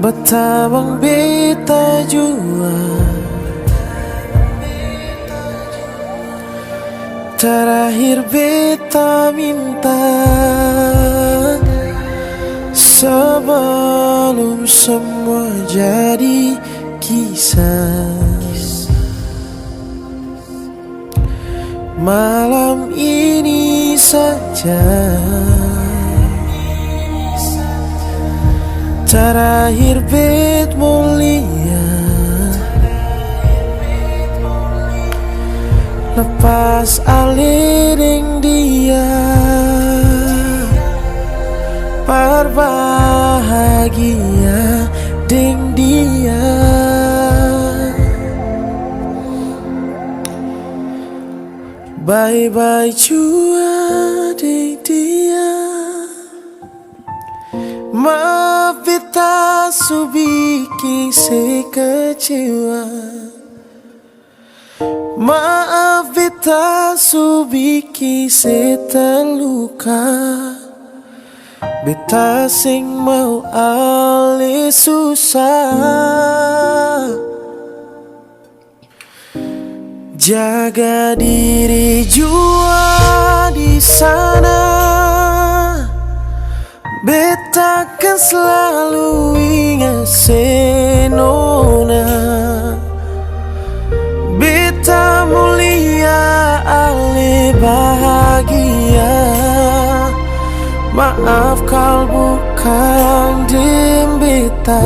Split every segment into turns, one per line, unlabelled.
Betabang beta jua terakhir beta minta sebelum semua jadi kisah. Malam ini saja terakhir bet mulia, lepas alih deng dia, berbahagia deng dia. Bye-bye jua deng dia. Maaf beta su bikin se kecewa. Maaf beta su bikin se terluka. Beta sing mau alih susah. Jaga diri jua di sana. Beta kan selalu ingat senona. Beta mulia ale bahagia. Maaf kalau bukan dem beta.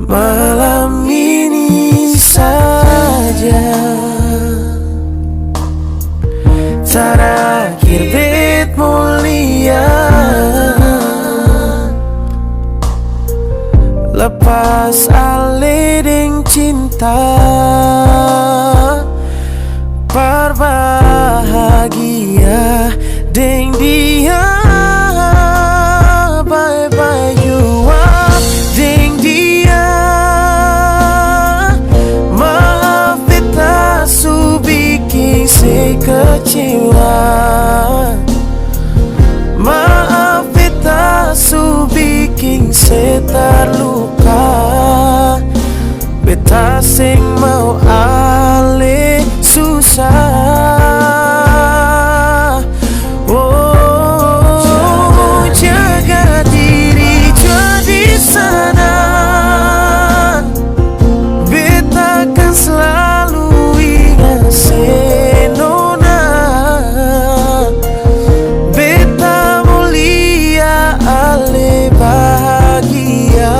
Malam ini saja terakhir bet mulia, lepas alih deng cinta, berbahagia deng dia. Bye-bye jua deng dia. Maaf beta su bikin se kecewa. Maaf beta su bikin se terluka. Beta sing mau alih susah. Oh, jaga diri jua di sana. Beta kan selalu ingat senona. Beta mulia ale bahagia.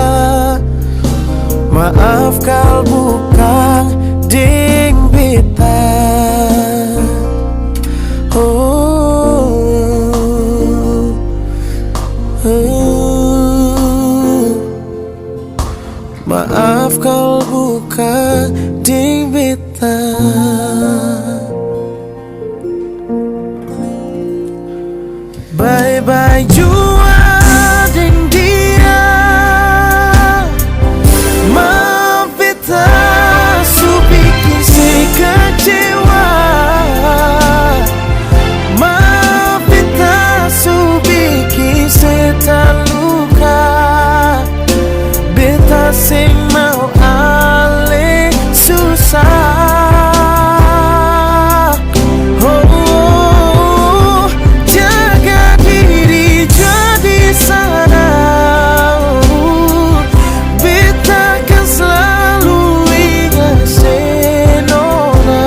Maaf kalau bukan deng beta. Maaf kalau bukan deng beta. Bye-bye jua deng dia. Maaf beta su bikin se kecewa. Maaf beta su bikin se terluka. Beta sing mau alih susah. Oh, jaga diri jua di sana. Beta kan selalu ingat senona.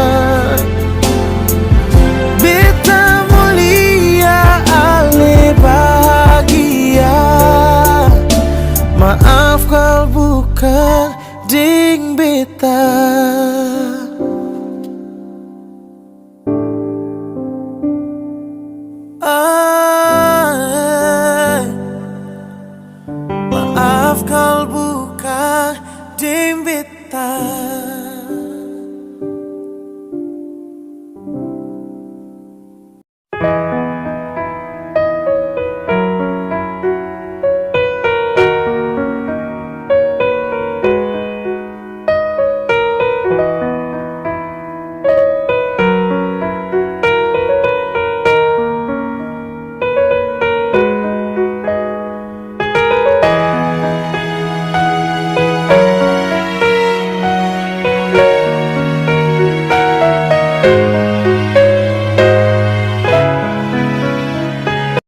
Beta mulia ale bahagia. Maaf kalau bukan deng beta. Ah.